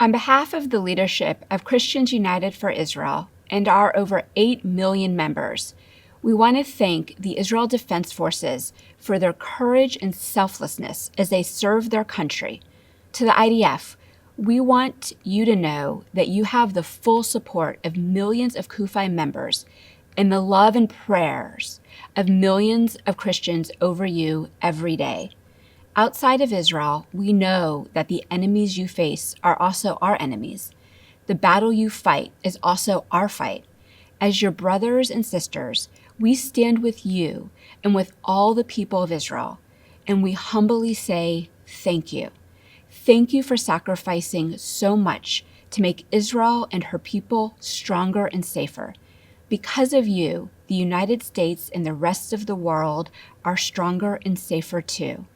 On behalf of the leadership of Christians United for Israel and our over 8 million members, we want to thank the Israel Defense Forces for their courage and selflessness as they serve their country. To the IDF, we want you to know that you have the full support of millions of CUFI members and the love and prayers of millions of Christians over you every day. Outside of Israel, we know that the enemies you face are also our enemies. The battle you fight is also our fight. As your brothers and sisters, we stand with you and with all the people of Israel, and we humbly say thank you. Thank you for sacrificing so much to make Israel and her people stronger and safer. Because of you, the United States and the rest of the world are stronger and safer too.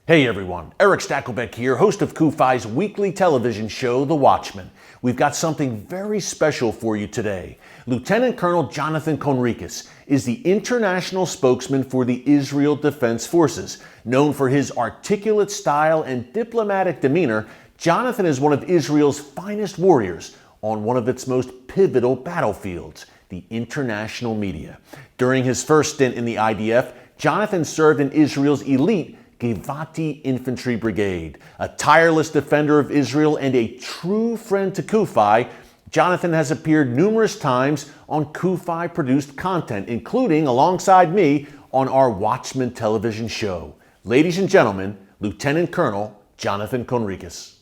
Hey everyone, Erick Stakelbeck here, host of CUFI's weekly television show, The Watchman. We've got something very special for you today. Lieutenant Colonel Jonathan Conricus is the international spokesman for the Israel Defense Forces. Known for his articulate style and diplomatic demeanor, Jonathan is one of Israel's finest warriors on one of its most pivotal battlefields, the international media. During his first stint in the IDF, Jonathan served in Israel's elite Givati Infantry Brigade. A tireless defender of Israel and a true friend to CUFI, Jonathan has appeared numerous times on CUFI-produced content, including, alongside me, on our Watchman television show. Ladies and gentlemen, Lieutenant Colonel Jonathan Conricus.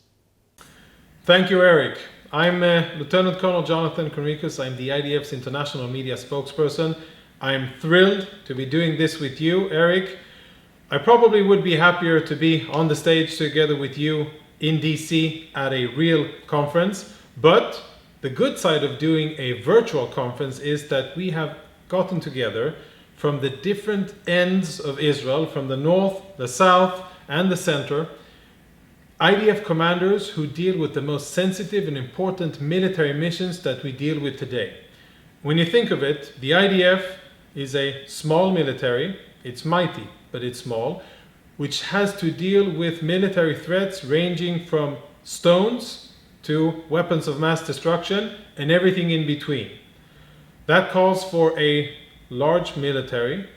Thank you, Eric. I'm Lieutenant Colonel Jonathan Conricus. I'm the IDF's international media spokesperson. I'm thrilled to be doing this with you, Eric. I probably would be happier to be on the stage together with you in DC at a real conference, but the good side of doing a virtual conference is that we have gotten together from the different ends of Israel, from the north, the south, and the center, IDF commanders who deal with the most sensitive and important military missions that we deal with today. When you think of it, the IDF is a small military. It's mighty, but it's small, which has to deal with military threats ranging from stones to weapons of mass destruction and everything in between. That calls for a large military,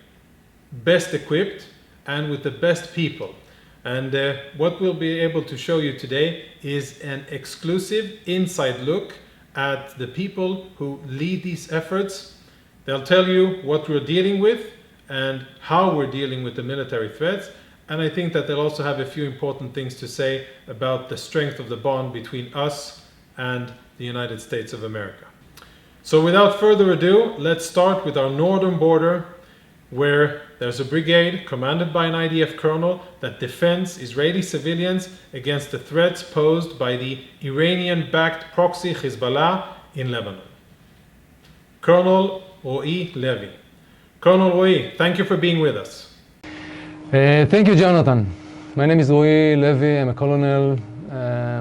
best equipped, and with the best people. And what we'll be able to show you today is an exclusive inside look at the people who lead these efforts. They'll tell you what we're dealing with and how we're dealing with the military threats. And I think that they'll also have a few important things to say about the strength of the bond between us and the United States of America. So without further ado, let's start with our northern border, where there's a brigade commanded by an IDF colonel that defends Israeli civilians against the threats posed by the Iranian-backed proxy Hezbollah in Lebanon. Colonel Ro'i Levy. Colonel Ro'i, thank you for being with us. Thank you, Jonathan. My name is Ro'i Levy. I'm a colonel.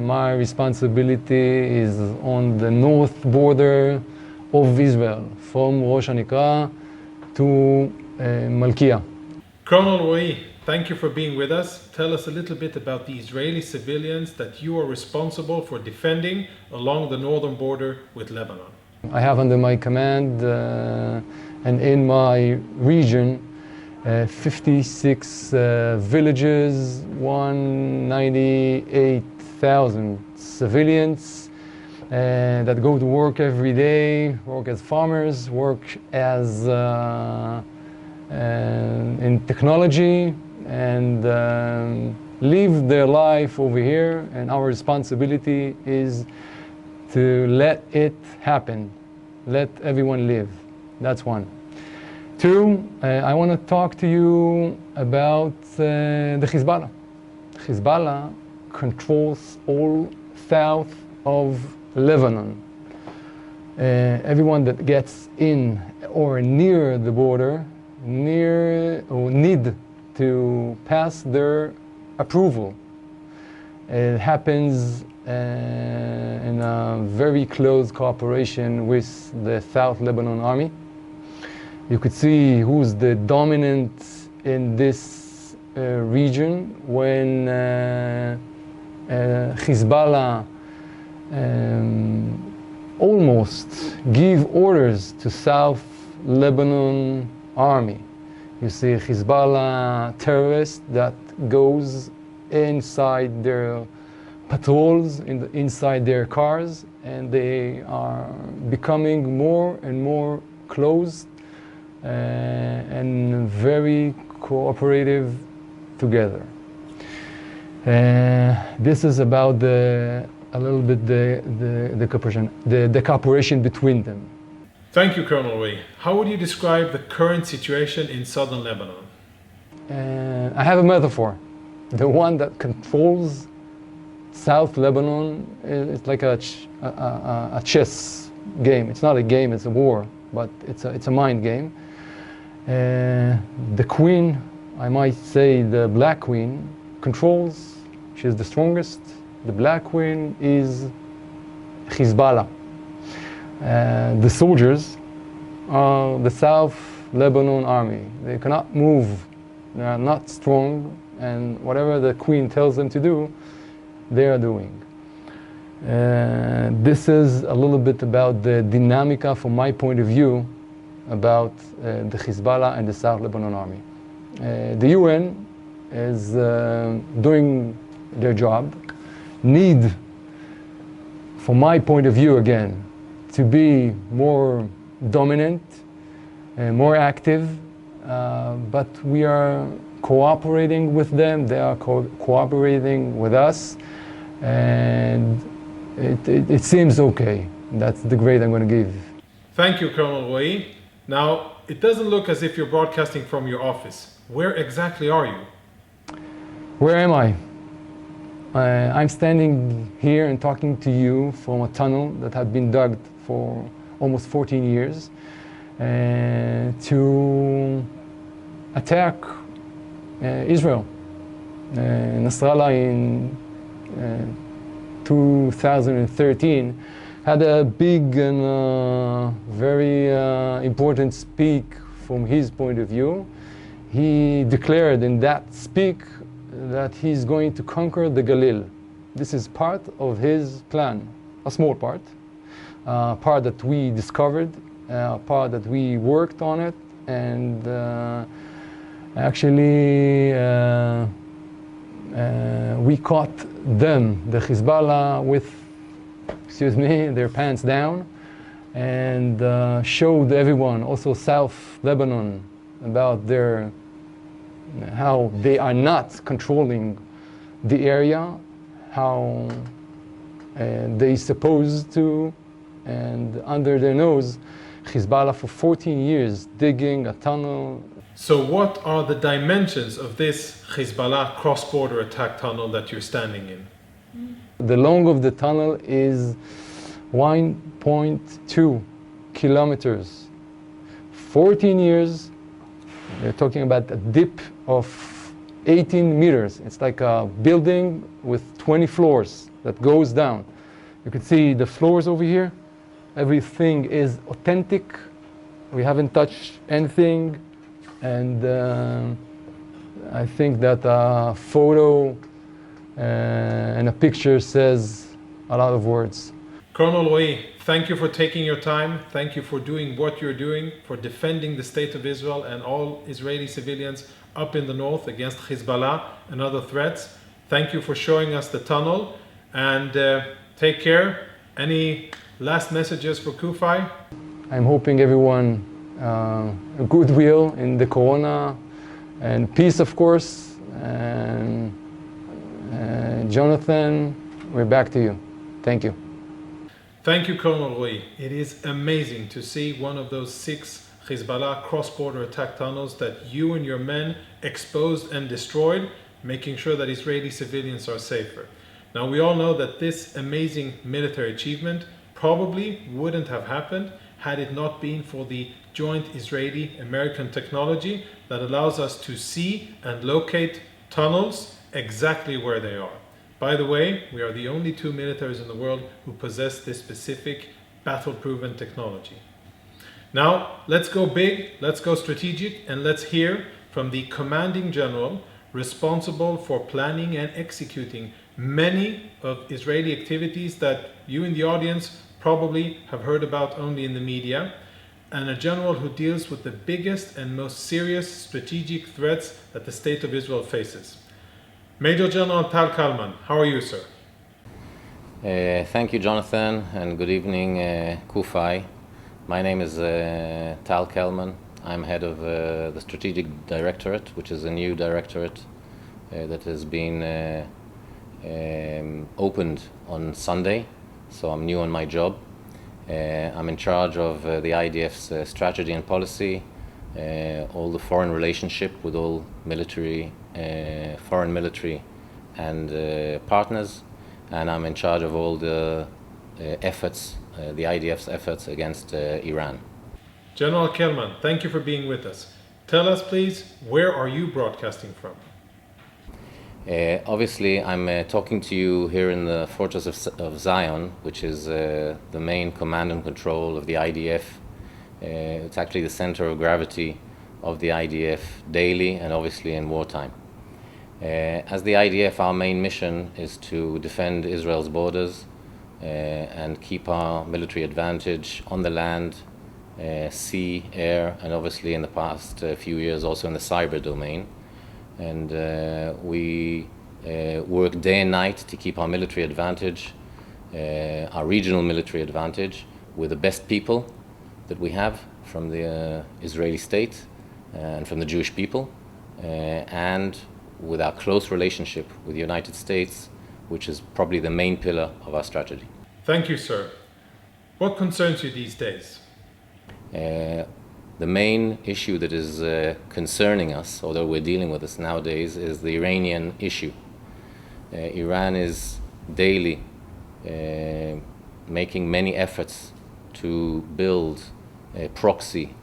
My responsibility is on the north border of Israel, from Rosh Hanikra to Malkia. Colonel Ro'i, thank you for being with us. Tell us a little bit about the Israeli civilians that you are responsible for defending along the northern border with Lebanon. I have under my command and in my region 56 villages, 198,000 civilians that go to work every day, work as farmers, work as in technology, and live their life over here. And our responsibility is to let it happen, let everyone live. That's one. Two, I want to talk to you about the Hezbollah. Hezbollah controls all south of Lebanon. Everyone that gets in or near the border need to pass their approval. It happens in a very close cooperation with the South Lebanon Army. You could see who's the dominant in this region when Hezbollah almost give orders to South Lebanon army. You see Hezbollah terrorists that goes inside their patrols, inside their cars, and they are becoming more and more close and very cooperative together. This is about a little bit the cooperation between them. Thank you, Colonel Ray. How would you describe the current situation in southern Lebanon? I have a metaphor. The one that controls South Lebanon is like a chess game. It's not a game, it's a war, but it's a mind game. The queen, I might say the Black Queen, controls. She's the strongest. The Black Queen is Hezbollah. The soldiers are the South Lebanon army. They cannot move. They are not strong, and whatever the queen tells them to do, they are doing. This is a little bit about the dynamica from my point of view about the Hezbollah and the South Lebanon army. The UN is doing their job. Need, from my point of view again, to be more dominant and more active, but we are cooperating with them, they are cooperating with us, and it seems okay. That's the grade I'm going to give. Thank you, Colonel Ray. Now, it doesn't look as if you're broadcasting from your office. Where exactly are you? Where am I? I'm standing here and talking to you from a tunnel that had been dug for almost 14 years to attack Israel. Nasrallah in 2013 had a big and very important speak from his point of view. He declared in that speak that he's going to conquer the Galil. This is part of his plan, a small part that we discovered, part that we worked on it, and actually we caught them, the Hezbollah, with, their pants down, and showed everyone, also South Lebanon, about how they are not controlling the area, how they supposed to, and under their nose, Hezbollah for 14 years digging a tunnel. So what are the dimensions of this Hezbollah cross-border attack tunnel that you're standing in? The length of the tunnel is 1.2 kilometers. 14 years, they're talking about a dip of 18 meters. It's like a building with 20 floors that goes down. You can see the floors over here. Everything is authentic. We haven't touched anything. And I think that a photo and a picture says a lot of words. Colonel Ray, thank you for taking your time. Thank you for doing what you're doing, for defending the state of Israel and all Israeli civilians up in the north against Hezbollah and other threats. Thank you for showing us the tunnel, and take care. Any last messages for CUFI? I'm hoping everyone goodwill in the corona and peace, of course. And Jonathan, we're back to you. Thank you. Thank you, Colonel Ray. It is amazing to see one of those 6 Hezbollah cross-border attack tunnels that you and your men exposed and destroyed, making sure that Israeli civilians are safer. Now, we all know that this amazing military achievement probably wouldn't have happened had it not been for the joint Israeli-American technology that allows us to see and locate tunnels exactly where they are. By the way, we are the only 2 militaries in the world who possess this specific battle-proven technology. Now, let's go big, let's go strategic, and let's hear from the commanding general responsible for planning and executing many of Israeli activities that you in the audience probably have heard about only in the media, and a general who deals with the biggest and most serious strategic threats that the State of Israel faces. Major General Tal Kalman, how are you, sir? Thank you, Jonathan, and good evening, CUFI. My name is Tal Kalman. I'm head of the Strategic Directorate, which is a new directorate that has been opened on Sunday, so I'm new on my job. I'm in charge of the IDF's strategy and policy, all the foreign relationship with all military, foreign military and partners, and I'm in charge of all the efforts, the IDF's efforts against Iran. General Kelman, thank you for being with us. Tell us, please, where are you broadcasting from? Obviously, I'm talking to you here in the Fortress of Zion, which is the main command and control of the IDF. It's actually the center of gravity of the IDF daily and obviously in wartime. As the IDF, our main mission is to defend Israel's borders and keep our military advantage on the land, sea, air, and obviously in the past few years also in the cyber domain. And we work day and night to keep our military advantage, our regional military advantage, with the best people that we have from the Israeli state and from the Jewish people, and with our close relationship with the United States, which is probably the main pillar of our strategy. Thank you, sir. What concerns you these days? The main issue that is concerning us, although we're dealing with this nowadays, is the Iranian issue. Iran is daily making many efforts to build proxy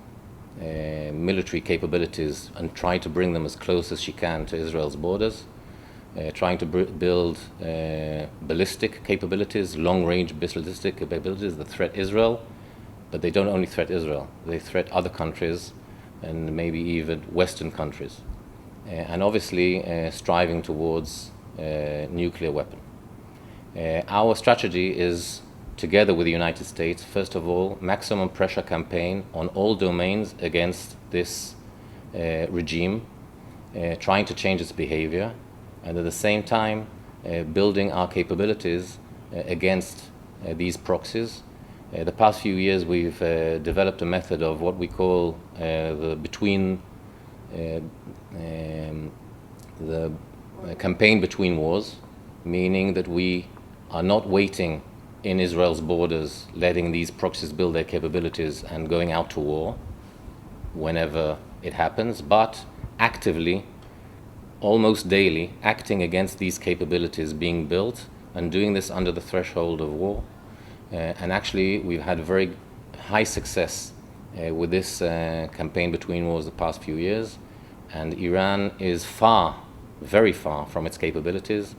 military capabilities and try to bring them as close as she can to Israel's borders, trying to build ballistic capabilities, long-range ballistic capabilities that threat Israel. But they don't only threat Israel, they threat other countries and maybe even Western countries. And obviously striving towards a nuclear weapon. Our strategy is, together with the United States, first of all, maximum pressure campaign on all domains against this regime, trying to change its behavior, and at the same time building our capabilities against these proxies. The past few years we've developed a method of what we call the campaign between wars, meaning that we are not waiting in Israel's borders, letting these proxies build their capabilities and going out to war whenever it happens, but actively, almost daily, acting against these capabilities being built and doing this under the threshold of war. And actually, we've had very high success with this campaign between wars the past few years. And Iran is far, very far from its capabilities,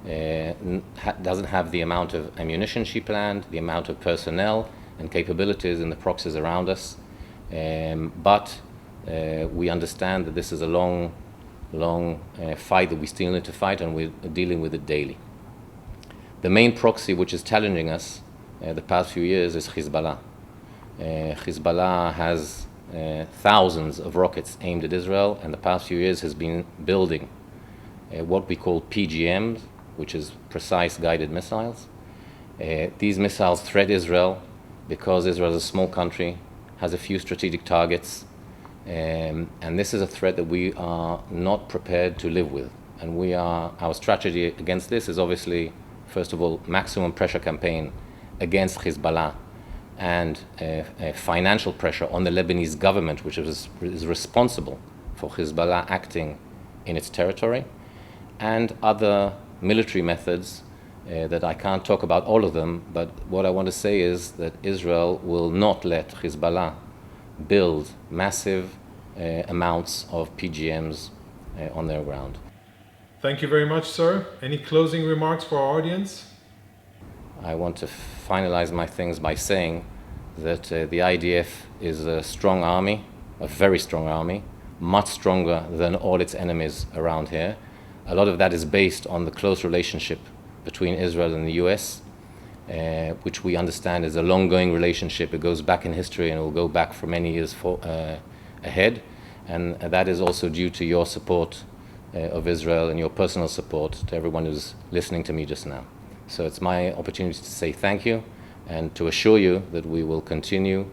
doesn't have the amount of ammunition she planned, the amount of personnel and capabilities in the proxies around us. But we understand that this is a long fight that we still need to fight, and we're dealing with it daily. The main proxy which is challenging us the past few years is Hezbollah. Hezbollah has thousands of rockets aimed at Israel, and the past few years has been building what we call PGMs, which is precise guided missiles. These missiles threat Israel because Israel is a small country, has a few strategic targets, and this is a threat that we are not prepared to live with. And our strategy against this is obviously, first of all, maximum pressure campaign against Hezbollah and financial pressure on the Lebanese government, which is responsible for Hezbollah acting in its territory, and other military methods that I can't talk about all of them, but what I want to say is that Israel will not let Hezbollah build massive amounts of PGMs on their ground. Thank you very much, sir. Any closing remarks for our audience? I want to finalize my things by saying that the IDF is a strong army, a very strong army, much stronger than all its enemies around here. A lot of that is based on the close relationship between Israel and the US, which we understand is a long-going relationship. It goes back in history and it will go back for many years ahead. And that is also due to your support of Israel and your personal support to everyone who's listening to me just now. So it's my opportunity to say thank you and to assure you that we will continue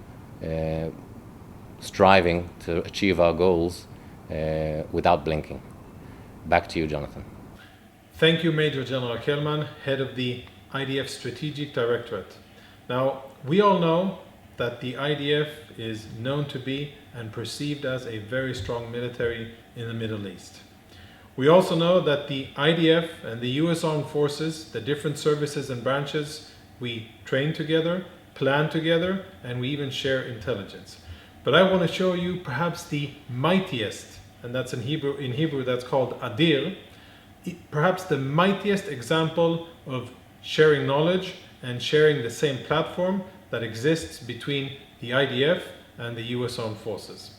striving to achieve our goals without blinking. Back to you, Jonathan. Thank you, Major General Kelman, head of the IDF Strategic Directorate. Now, we all know that the IDF is known to be and perceived as a very strong military in the Middle East. We also know that the IDF and the US Armed Forces, the different services and branches, we train together, plan together, and we even share intelligence. But I want to show you perhaps the mightiest, and that's in Hebrew that's called Adir, perhaps the mightiest example of sharing knowledge and sharing the same platform that exists between the IDF and the US Armed Forces.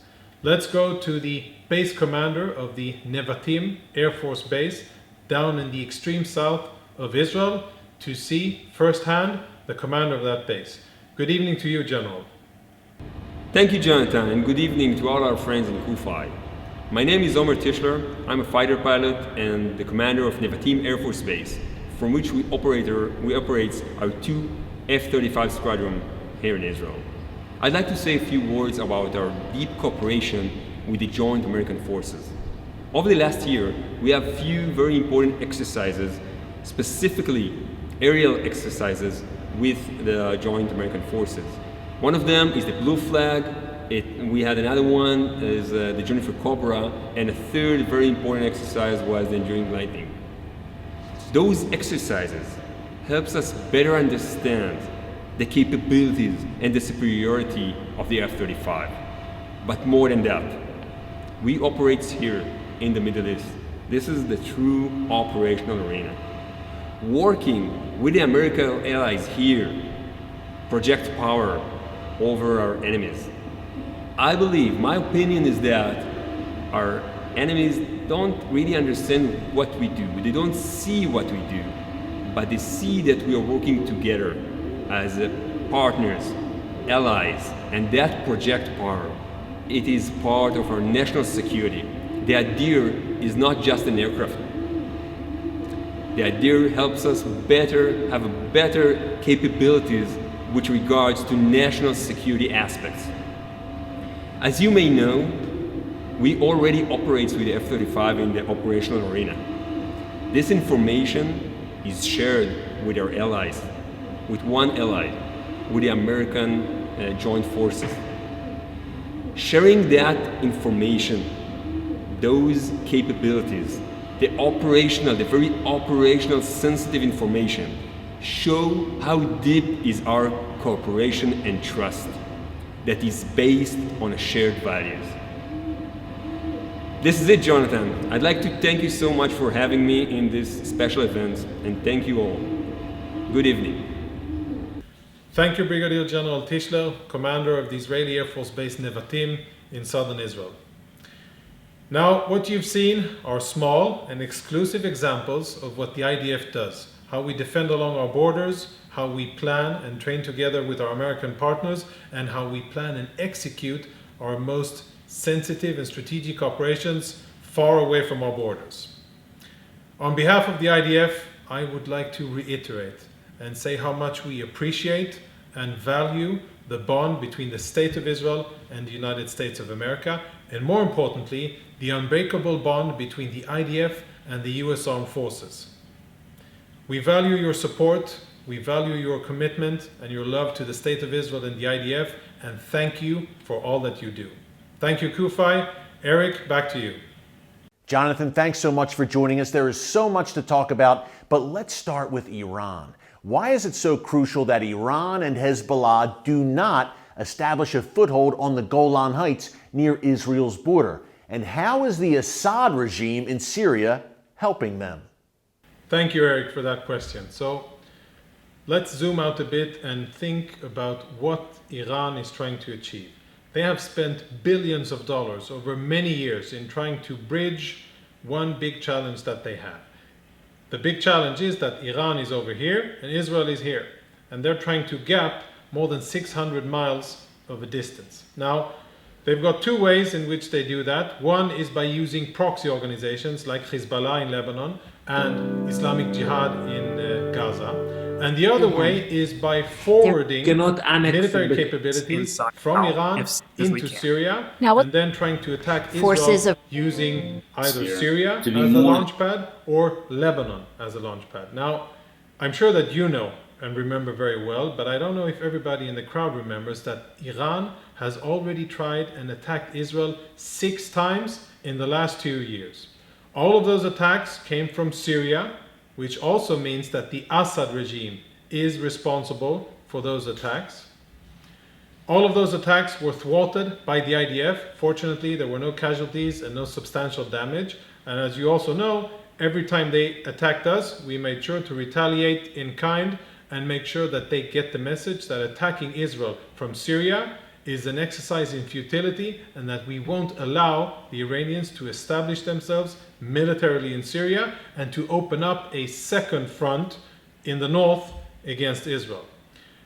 Let's go to the base commander of the Nevatim Air Force Base down in the extreme south of Israel to see firsthand the commander of that base. Good evening to you, General. Thank you, Jonathan, and good evening to all our friends in CUFI. My name is Omer Tischler. I'm a fighter pilot and the commander of Nevatim Air Force Base, from which we operate our two F-35 squadron here in Israel. I'd like to say a few words about our deep cooperation with the Joint American Forces. Over the last year, we have a few very important exercises, specifically aerial exercises with the Joint American Forces. One of them is the Blue Flag. We had another one is the Juniper Cobra, and a third very important exercise was the Enduring Lightning. Those exercises helps us better understand the capabilities and the superiority of the F-35. But more than that, we operate here in the Middle East. This is the true operational arena. Working with the American allies here projects power over our enemies. I believe, my opinion is that our enemies don't really understand what we do. They don't see what we do, but they see that we are working together as partners, allies, and that project power. It is part of our national security. The Adir is not just an aircraft. The Adir helps us have better capabilities with regards to national security aspects. As you may know, we already operate with the F-35 in the operational arena. This information is shared with our allies, with one ally, with the American Joint Forces. Sharing that information, those capabilities, the very operational sensitive information, show how deep is our cooperation and trust that is based on shared values. This is it, Jonathan. I'd like to thank you so much for having me in this special event, and thank you all. Good evening. Thank you, Brigadier General Tischler, commander of the Israeli Air Force Base Nevatim in southern Israel. Now, what you've seen are small and exclusive examples of what the IDF does, how we defend along our borders, how we plan and train together with our American partners, and how we plan and execute our most sensitive and strategic operations far away from our borders. On behalf of the IDF, I would like to reiterate and say how much we appreciate and value the bond between the State of Israel and the United States of America, and more importantly, the unbreakable bond between the IDF and the US Armed Forces. We value your support, we value your commitment and your love to the State of Israel and the IDF, and thank you for all that you do. Thank you, CUFI. Eric, back to you. Jonathan, thanks so much for joining us. There is so much to talk about, but let's start with Iran. Why is it so crucial that Iran and Hezbollah do not establish a foothold on the Golan Heights near Israel's border? And how is the Assad regime in Syria helping them? Thank you, Eric, for that question. So let's zoom out a bit and think about what Iran is trying to achieve. They have spent billions of dollars over many years in trying to bridge one big challenge that they have. The big challenge is that Iran is over here and Israel is here. And they're trying to gap more than 600 miles of a distance. Now, they've got two ways in which they do that. One is by using proxy organizations like Hezbollah in Lebanon and Islamic Jihad in Gaza. And the other way is by forwarding military capabilities from Iran into Syria and then trying to attack Israel using either Syria as a launch pad or Lebanon as a launch pad. Now, I'm sure that you know and remember very well, but I don't know if everybody in the crowd remembers that Iran has already tried and attacked Israel 6 times in the last 2 years. All of those attacks came from Syria, which also means that the Assad regime is responsible for those attacks. All of those attacks were thwarted by the IDF. Fortunately, there were no casualties and no substantial damage. And as you also know, every time they attacked us, we made sure to retaliate in kind and make sure that they get the message that attacking Israel from Syria is an exercise in futility and that we won't allow the Iranians to establish themselves militarily in Syria and to open up a second front in the north against Israel.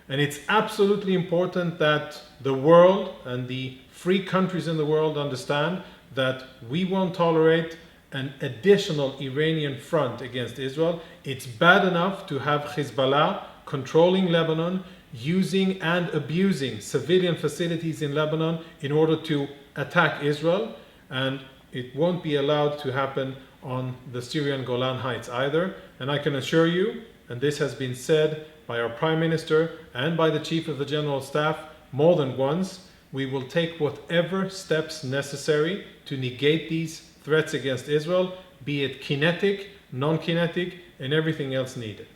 And it's absolutely important that the world and the free countries in the world understand that we won't tolerate an additional Iranian front against Israel. It's bad enough to have Hezbollah controlling Lebanon, using and abusing civilian facilities in Lebanon in order to attack Israel, and it won't be allowed to happen on the Syrian Golan Heights either. And I can assure you, and this has been said by our Prime Minister and by the Chief of the General Staff more than once, we will take whatever steps necessary to negate these threats against Israel, be it kinetic, non-kinetic, and everything else needed.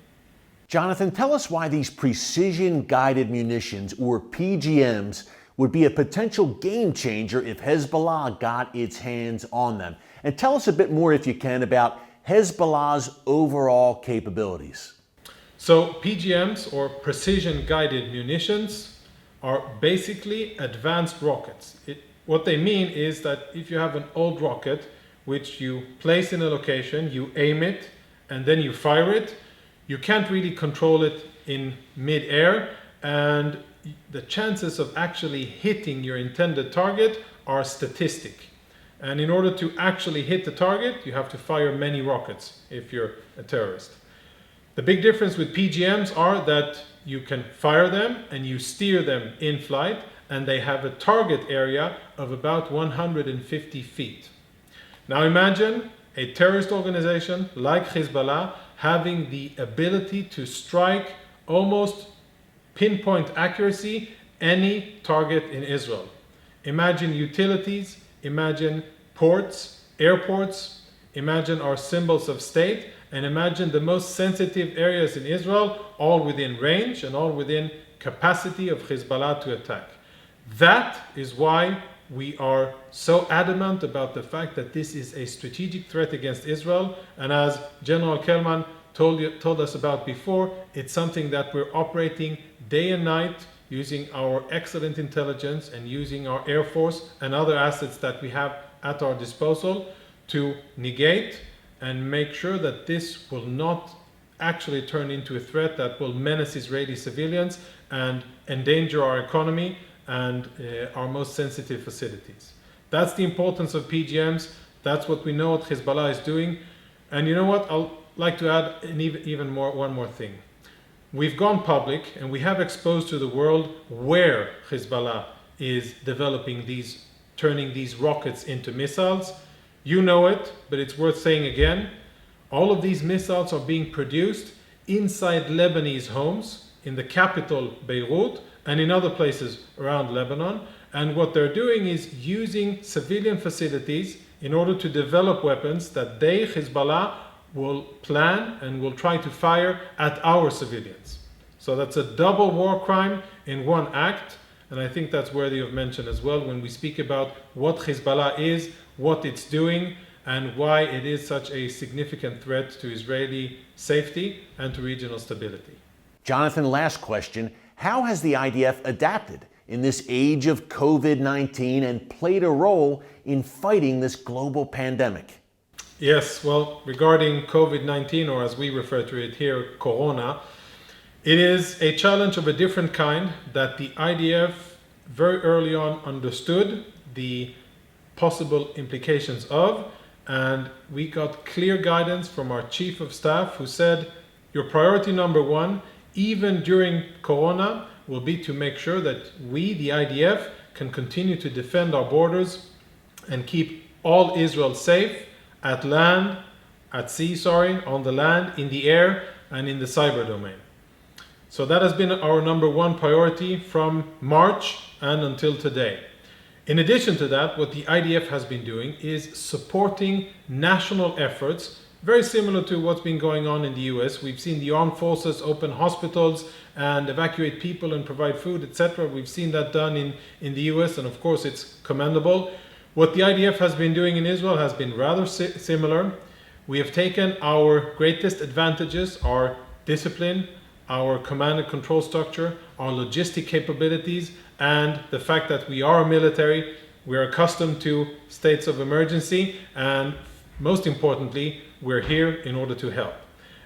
Jonathan, tell us why these precision-guided munitions, or PGMs, would be a potential game changer if Hezbollah got its hands on them. And tell us a bit more, if you can, about Hezbollah's overall capabilities. So PGMs, or precision-guided munitions, are basically advanced rockets. What they mean is that if you have an old rocket, which you place in a location, you aim it, and then you fire it, you can't really control it in mid-air, and the chances of actually hitting your intended target are statistic. And in order to actually hit the target, you have to fire many rockets if you're a terrorist. The big difference with PGMs are that you can fire them and you steer them in flight, and they have a target area of about 150 feet. Now imagine a terrorist organization like Hezbollah having the ability to strike almost pinpoint accuracy any target in Israel. Imagine utilities, imagine ports, airports, imagine our symbols of state, and imagine the most sensitive areas in Israel, all within range and all within capacity of Hezbollah to attack. That is why we are so adamant about the fact that this is a strategic threat against Israel. And as General Kelman told us about before, it's something that we're operating day and night using our excellent intelligence and using our Air Force and other assets that we have at our disposal to negate and make sure that this will not actually turn into a threat that will menace Israeli civilians and endanger our economy and our most sensitive facilities. That's the importance of PGMs. That's what we know what Hezbollah is doing. And you know what? I'll like to add one more thing. We've gone public and we have exposed to the world where Hezbollah is developing turning these rockets into missiles. You know it, but it's worth saying again. All of these missiles are being produced inside Lebanese homes, in the capital Beirut, and in other places around Lebanon. And what they're doing is using civilian facilities in order to develop weapons that they, Hezbollah, will plan and will try to fire at our civilians. So that's a double war crime in one act. And I think that's worthy of mention as well when we speak about what Hezbollah is, what it's doing, and why it is such a significant threat to Israeli safety and to regional stability. Jonathan, last question. How has the IDF adapted in this age of COVID-19 and played a role in fighting this global pandemic? Yes, well, regarding COVID-19, or as we refer to it here, Corona, it is a challenge of a different kind that the IDF very early on understood the possible implications of, and we got clear guidance from our chief of staff who said, your priority number one, even during Corona, will be to make sure that we, the IDF, can continue to defend our borders and keep all Israel safe at land, at sea, on the land, in the air, and in the cyber domain. So that has been our number one priority from March and until today. In addition to that, what the IDF has been doing is supporting national efforts, very similar to what's been going on in the US. We've seen the armed forces open hospitals and evacuate people and provide food, etc. We've seen that done in the US, and of course it's commendable. What the IDF has been doing in Israel has been rather similar. We have taken our greatest advantages, our discipline, our command and control structure, our logistic capabilities, and the fact that we are a military, we're accustomed to states of emergency, and most importantly, we're here in order to help.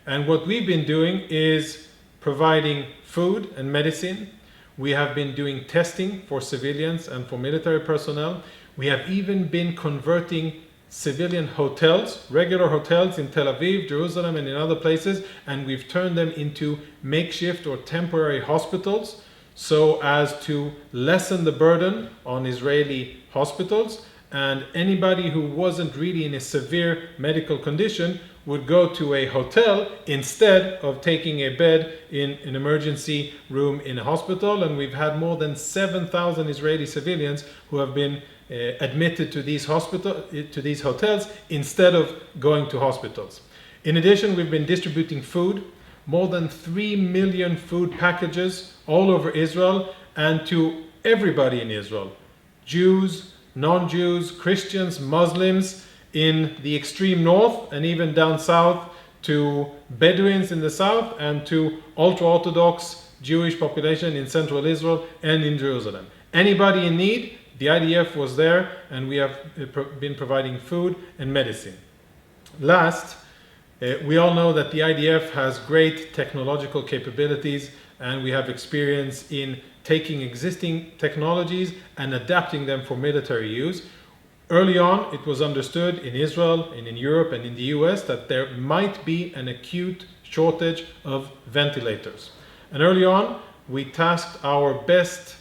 And what we've been doing is providing food and medicine. We have been doing testing for civilians and for military personnel. We have even been converting civilian hotels, regular hotels in Tel Aviv, Jerusalem, and in other places, and we've turned them into makeshift or temporary hospitals so as to lessen the burden on Israeli hospitals, and anybody who wasn't really in a severe medical condition would go to a hotel instead of taking a bed in an emergency room in a hospital. And we've had more than 7,000 Israeli civilians who have been admitted to these hotels instead of going to hospitals. In addition, we've been distributing food, more than 3 million food packages all over Israel, and to everybody in Israel, Jews, non-Jews, Christians, Muslims, in the extreme north and even down south, to Bedouins in the south, and to ultra-Orthodox Jewish population in central Israel and in Jerusalem. Anybody in need, the IDF was there, and we have been providing food and medicine. Last, we all know that the IDF has great technological capabilities, and we have experience in taking existing technologies and adapting them for military use. Early on, it was understood in Israel and in Europe and in the US that there might be an acute shortage of ventilators. And early on, we tasked our best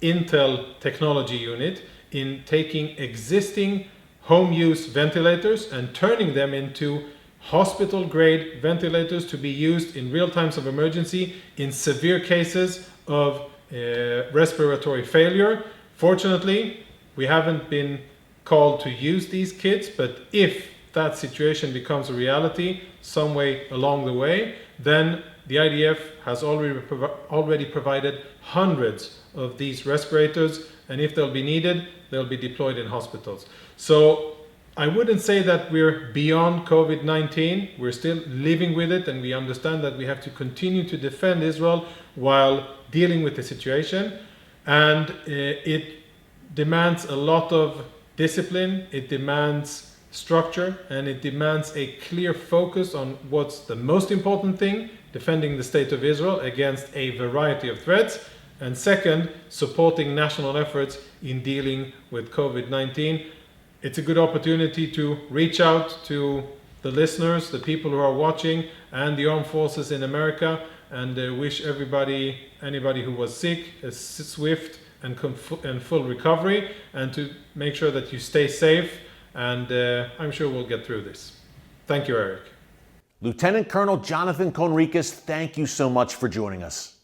Intel technology unit in taking existing home use ventilators and turning them into hospital grade ventilators to be used in real times of emergency in severe cases of respiratory failure. Fortunately, we haven't been called to use these kits, but if that situation becomes a reality some way along the way, then the IDF has already provided hundreds of these respirators, and if they'll be needed, they'll be deployed in hospitals. So I wouldn't say that we're beyond COVID-19. We're still living with it, and we understand that we have to continue to defend Israel while dealing with the situation. And it demands a lot of discipline, it demands structure, and it demands a clear focus on what's the most important thing, defending the state of Israel against a variety of threats, and second, supporting national efforts in dealing with COVID-19. It's a good opportunity to reach out to the listeners, the people who are watching, and the armed forces in America, and wish anybody who was sick, a swift and full recovery, and to make sure that you stay safe, and I'm sure we'll get through this. Thank you, Eric. Lieutenant Colonel Jonathan Conricus, thank you so much for joining us.